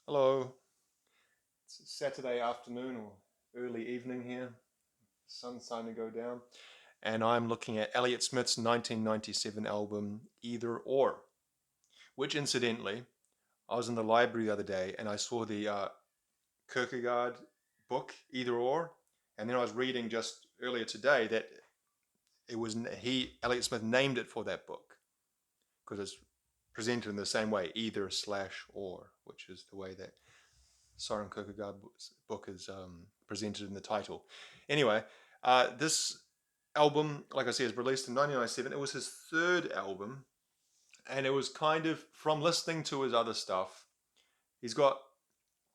Hello, it's Saturday afternoon or early evening here. The sun's starting to go down. And I'm looking at Elliot Smith's 1997 album, Either Or, which incidentally, I was in the library the other day and I saw the Kierkegaard book, Either Or. And then I was reading just earlier today that Elliot Smith, named it for that book because it's presented in the same way, either slash or, which is the way that Soren Kierkegaard's book is presented in the title. Anyway, this album, like I said, is released in 1997. It was his third album, and it was kind of from listening to his other stuff. He's got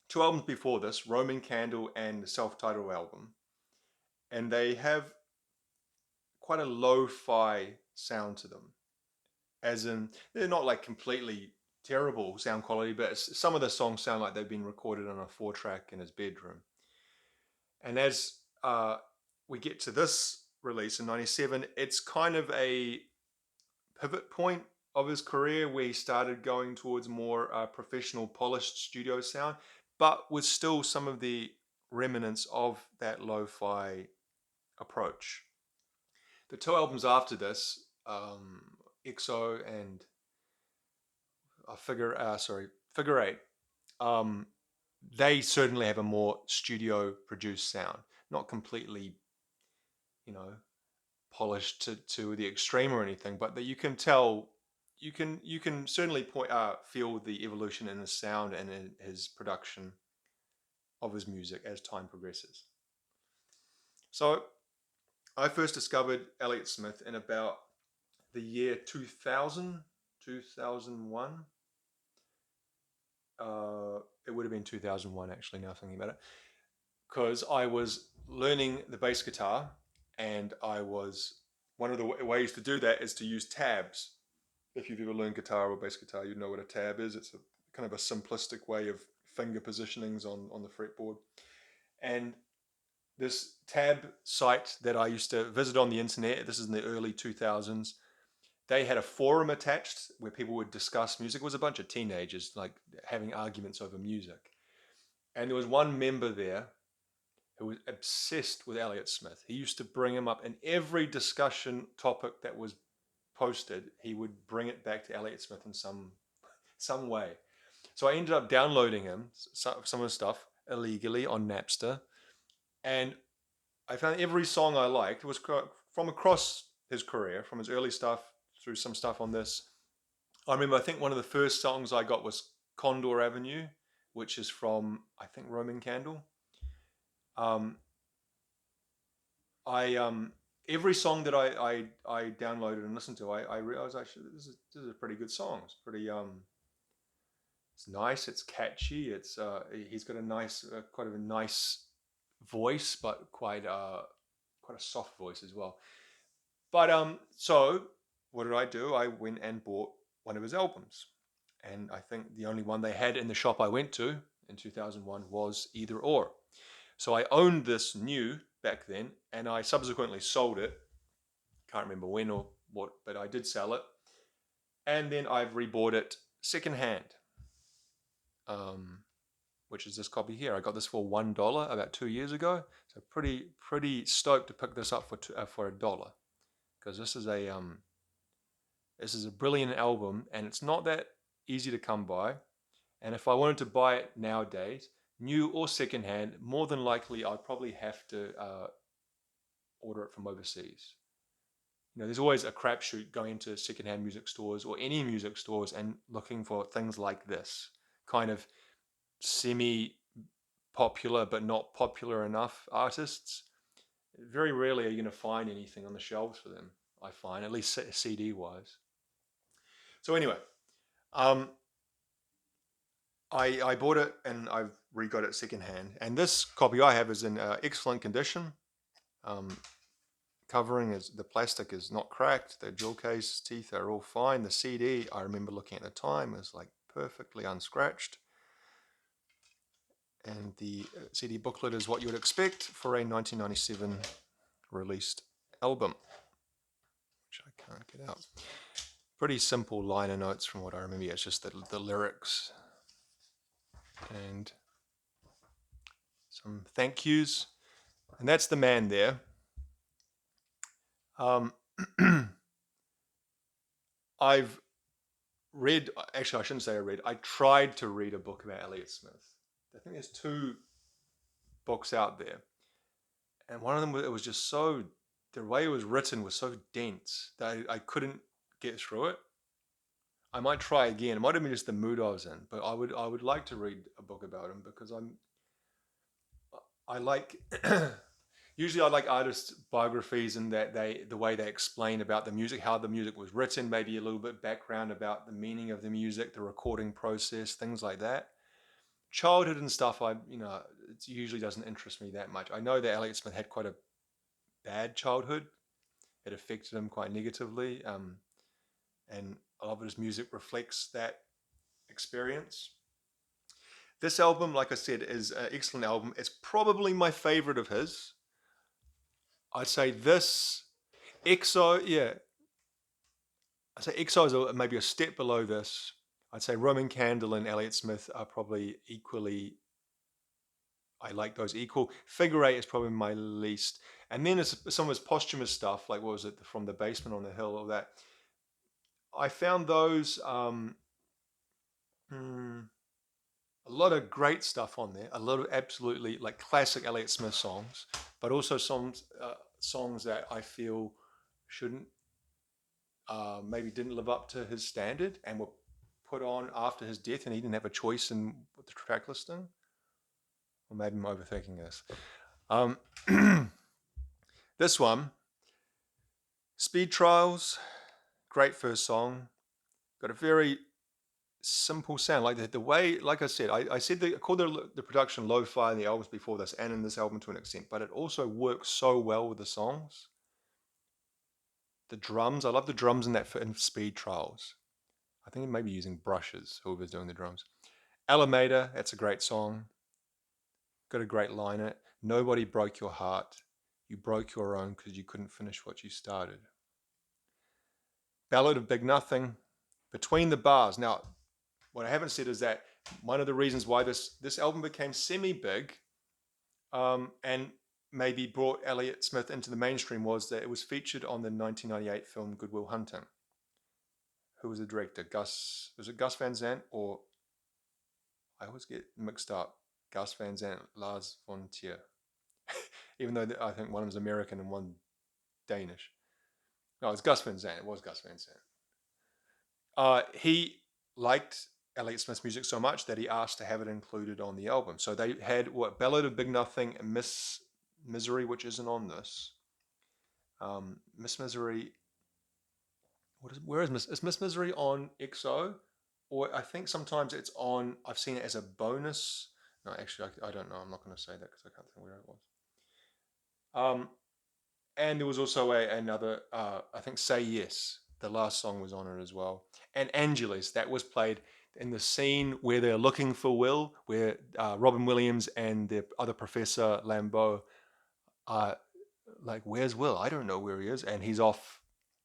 two albums before this, Roman Candle and the self-titled album, and they have quite a lo-fi sound to them. As in, they're not like completely terrible sound quality, but some of the songs sound like they've been recorded on a 4-track in his bedroom. And as we get to this release in 97, it's kind of a pivot point of his career where he started going towards more professional, polished studio sound, but with still some of the remnants of that lo fi approach. The two albums after this, EXO and Figure Eight, um, they certainly have a more studio produced sound, not completely, you know, polished to the extreme or anything, but that you can tell, you can certainly feel the evolution in his sound and in his production of his music as time progresses. So I first discovered Elliot Smith in about the year 2000, 2001. It would have been 2001 actually, now thinking about it, because I was learning the bass guitar, and I was one of the ways to do that is to use tabs. If you've ever learned guitar or bass guitar, you know what a tab is. It's a kind of a simplistic way of finger positionings on the fretboard. And this tab site that I used to visit on the internet, this is in the early 2000s, they had a forum attached where people would discuss music. It was a bunch of teenagers like having arguments over music. And there was one member there who was obsessed with Elliot Smith. He used to bring him up in every discussion topic that was posted. He would bring it back to Elliot Smith in some way. So I ended up downloading him some of his stuff illegally on Napster, and I found every song I liked was from across his career, from his early stuff through some stuff on this. I remember, I think one of the first songs I got was Condor Avenue, which is from, I think, Roman Candle. Um, I Every song that I downloaded and listened to, I realized actually this is a pretty good song. It's pretty it's nice, it's catchy, it's he's got a nice quite a nice voice, but quite a soft voice as well. But so what did I do? I went and bought one of his albums, and I think the only one they had in the shop I went to in 2001 was Either Or. So I owned this new back then, and I subsequently sold it. Can't remember when or what, but I did sell it, and then I've rebought it secondhand, um, which is this copy here. I got this for $1 about 2 years ago, so pretty stoked to pick this up for $1, because this is a brilliant album, and it's not that easy to come by. And if I wanted to buy it nowadays, new or secondhand, more than likely I'd probably have to order it from overseas. There's always a crapshoot going into secondhand music stores or any music stores and looking for things like this kind of semi popular but not popular enough artists. Very rarely are you going to find anything on the shelves for them, I find, at least CD wise. So, anyway, um, I bought it and I've re-got it secondhand. And this copy I have is in excellent condition. Um, Covering is the plastic is not cracked. The jewel case teeth are all fine. The CD, I remember looking at the time, is like perfectly unscratched. And the CD booklet is what you would expect for a 1997 released album, which I can't get out. Pretty simple liner notes from what I remember. Yeah, it's just the lyrics. and some thank yous. And that's the man there. I've read, actually, I shouldn't say I read, I tried to read a book about Elliot Smith. I think there's 2 books out there. And one of them, it was just so, the way it was written was so dense that I couldn't get through it. I might try again. It might have been just the mood I was in, but I would like to read a book about him because I like usually I like artists' biographies and that the way they explain about the music, how the music was written, maybe a little bit background about the meaning of the music, the recording process, things like that. Childhood and stuff, it usually doesn't interest me that much. I know that Elliot Smith had quite a bad childhood. It affected him quite negatively, and a lot of his music reflects that experience. This album, like I said, is an excellent album. It's probably my favorite of his. I'd say this EXO, yeah. I'd say EXO is maybe a step below this. I'd say Roman Candle and Elliot Smith are probably equally. I like those equal. Figure Eight is probably my least. And then there's some of his posthumous stuff, like what was it, From the Basement on the Hill, all that. I found those a lot of great stuff on there. A lot of absolutely like classic Elliot Smith songs, but also songs that I feel shouldn't, maybe didn't live up to his standard and were put on after his death, and he didn't have a choice in the track listing. Or maybe I'm overthinking this. This one, Speed Trials, great first song. Got a very simple sound, like the way, like I said, I said I called the production lo-fi in the albums before this and in this album to an extent, but it also works so well with the songs. The drums, I love the drums in Speed Trials. I think it may be using brushes, whoever's doing the drums. Alameda, that's a great song. Got a great line in it. Nobody broke your heart. You broke your own because you couldn't finish what you started. Ballad of Big Nothing, Between the Bars. Now, what I haven't said is that one of the reasons why this album became semi-big, and maybe brought Elliot Smith into the mainstream, was that it was featured on the 1998 film Good Will Hunting. Who was the director? Was it Gus Van Sant, or I always get mixed up. Gus Van Sant, Lars von Trier. Even though I think one was American and one Danish. No, it's Gus Van Sant. It was Gus Van Sant. He liked Elliot Smith's music so much that he asked to have it included on the album. So they had Ballad of Big Nothing and Miss Misery, which isn't on this. Miss Misery. Where is Miss Misery on EXO? Or I think sometimes it's on. I've seen it as a bonus. No, actually, I don't know. I'm not going to say that because I can't think where it was. And there was also another. I think Say Yes. The last song was on it as well. And Angeles, that was played in the scene where they're looking for Will, where Robin Williams and the other Professor Lambeau are like, "Where's Will? I don't know where he is," and he's off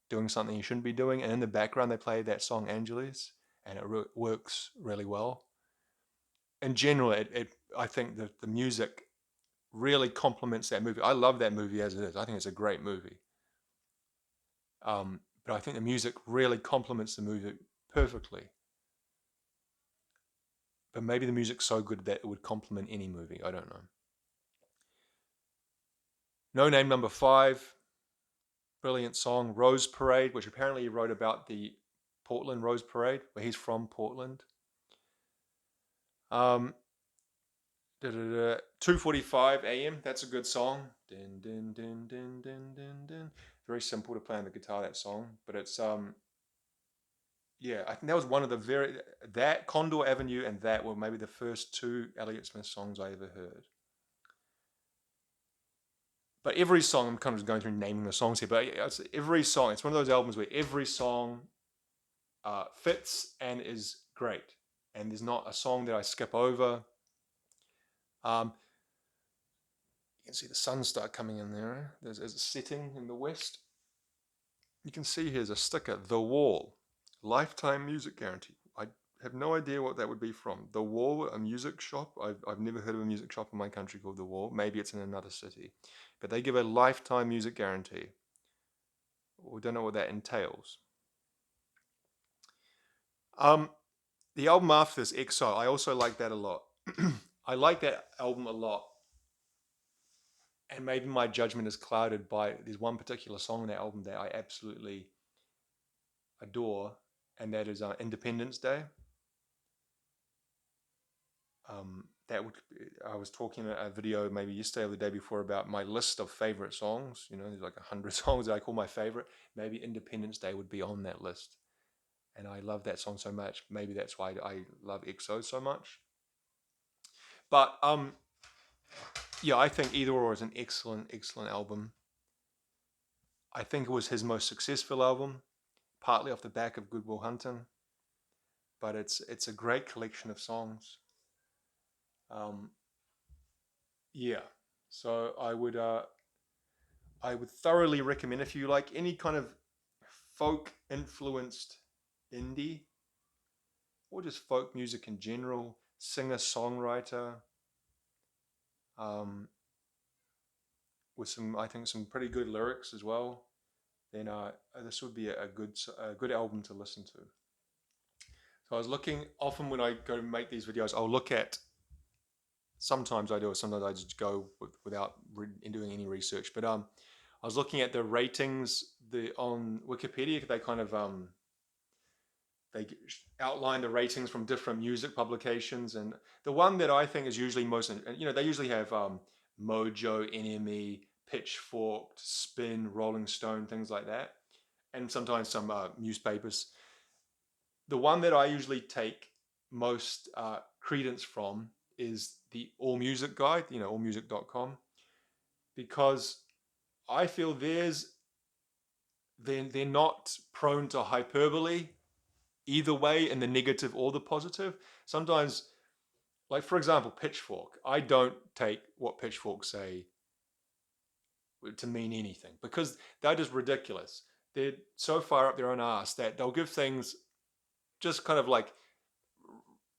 doing something he shouldn't be doing. And in the background, they play that song Angeles, and it works really well. In general, I think that the music really complements that movie. I love that movie as it is. I think it's a great movie. But I think the music really complements the movie perfectly. But maybe the music's so good that it would complement any movie. I don't know. No Name Number 5, brilliant song. Rose Parade, which apparently he wrote about the Portland Rose Parade, where he's from Portland. 2:45 a.m. That's a good song. Din, din, din, din, din, din, din. Very simple to play on the guitar, that song. But it's yeah, I think that was one of the that Condor Avenue and that were maybe the first 2 Elliot Smith songs I ever heard. But every song, I'm kind of going through naming the songs here, but every song, it's one of those albums where every song fits and is great. And there's not a song that I skip over. You can see the sun start coming in there. There's a setting in the west. You can see here's a sticker, The Wall, lifetime music guarantee. I have no idea what that would be from. The Wall, a music shop. I've never heard of a music shop in my country called The Wall. Maybe it's in another city. But they give a lifetime music guarantee. We don't know what that entails. Um, the album after this, Exile, I also like that a lot. I like that album a lot. And maybe my judgment is clouded by there's one particular song in that album that I absolutely adore, and that is Independence Day. That would I was talking in a video maybe yesterday or the day before about my list of favorite songs. You know, there's like 100 songs that I call my favorite. Maybe Independence Day would be on that list, and I love that song so much. Maybe that's why I love EXO so much. But yeah, I think Either Or is an excellent album. I think it was his most successful album, partly off the back of Good Will Hunting. But it's a great collection of songs. Um, yeah, so I would thoroughly recommend if you like any kind of folk influenced indie or just folk music in general, singer songwriter, um, with some I think some pretty good lyrics as well. Then this would be a good album to listen to. So I was looking often when I go to make these videos, I'll look at. Sometimes I do it. Sometimes I just go without doing any research. But I was looking at the ratings on Wikipedia. They kind of they outline the ratings from different music publications, and the one that I think is usually most, you know, they usually have Mojo, NME, Pitchfork, Spin, Rolling Stone, things like that, and sometimes some newspapers. The one that I usually take most credence from is the All Music Guide, you know, allmusic.com, because I feel they're not prone to hyperbole either way, in the negative or the positive. Sometimes, like for example, Pitchfork, I don't take what Pitchfork say to mean anything because they're just ridiculous. They're so far up their own ass that they'll give things just kind of like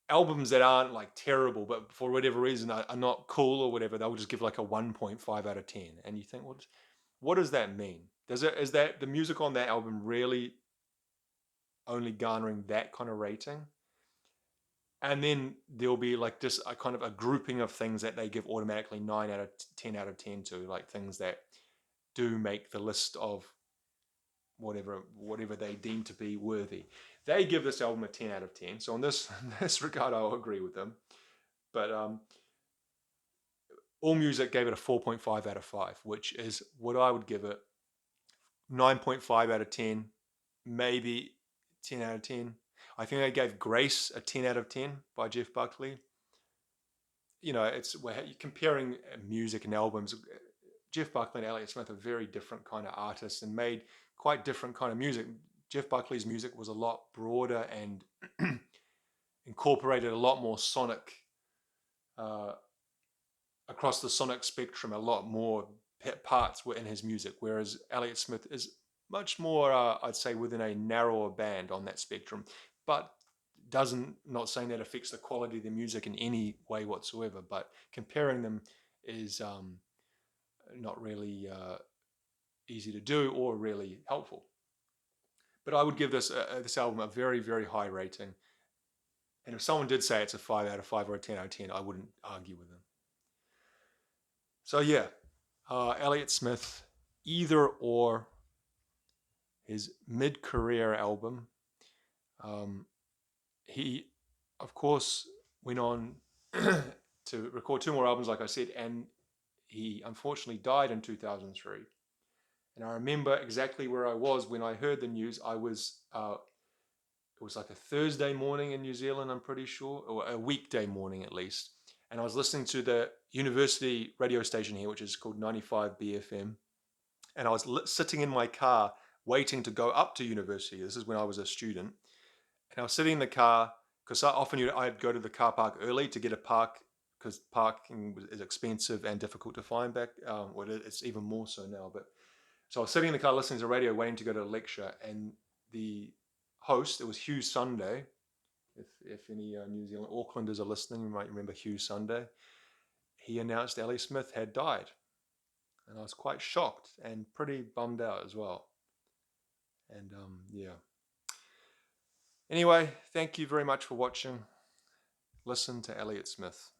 albums that aren't like terrible, but for whatever reason are not cool or whatever. They'll just give like a 1.5 out of 10, and you think, what does that mean? Is that the music on that album really only garnering that kind of rating? And then there'll be like just a kind of a grouping of things that they give automatically 9 out of 10 out of 10 to, like things that do make the list of whatever they deem to be worthy. They give this album a 10 out of 10. So in this regard, I'll agree with them. But All Music gave it a 4.5 out of 5, which is what I would give it. 9.5 out of 10, maybe 10 out of 10. I think I gave Grace a 10 out of 10 by Jeff Buckley. You know, we're comparing music and albums. Jeff Buckley and Elliot Smith are very different kind of artists and made quite different kind of music. Jeff Buckley's music was a lot broader and incorporated a lot more sonic, across the sonic spectrum, a lot more parts were in his music, whereas Elliot Smith is much more, I'd say, within a narrower band on that spectrum, but not saying that affects the quality of the music in any way whatsoever, but comparing them is not really easy to do or really helpful. But I would give this album a very, very high rating. And if someone did say it's a 5 out of 5 or a 10 out of 10, I wouldn't argue with them. So yeah, Elliot Smith, Either Or, his mid-career album. He, of course, went on to record 2 more albums, like I said, and he unfortunately died in 2003. And I remember exactly where I was when I heard the news. I was, it was like a Thursday morning in New Zealand, I'm pretty sure, or a weekday morning at least. And I was listening to the university radio station here, which is called 95 BFM. And I was sitting in my car waiting to go up to university. This is when I was a student. And I was sitting in the car because often I'd go to the car park early to get a park because parking is expensive and difficult to find back. Well, it's even more so now. But so I was sitting in the car listening to the radio, waiting to go to a lecture, and the host, it was Hugh Sunday, If any New Zealand Aucklanders are listening, you might remember Hugh Sunday. He announced Elliot Smith had died, and I was quite shocked and pretty bummed out as well. And yeah. Anyway, thank you very much for watching. Listen to Elliot Smith.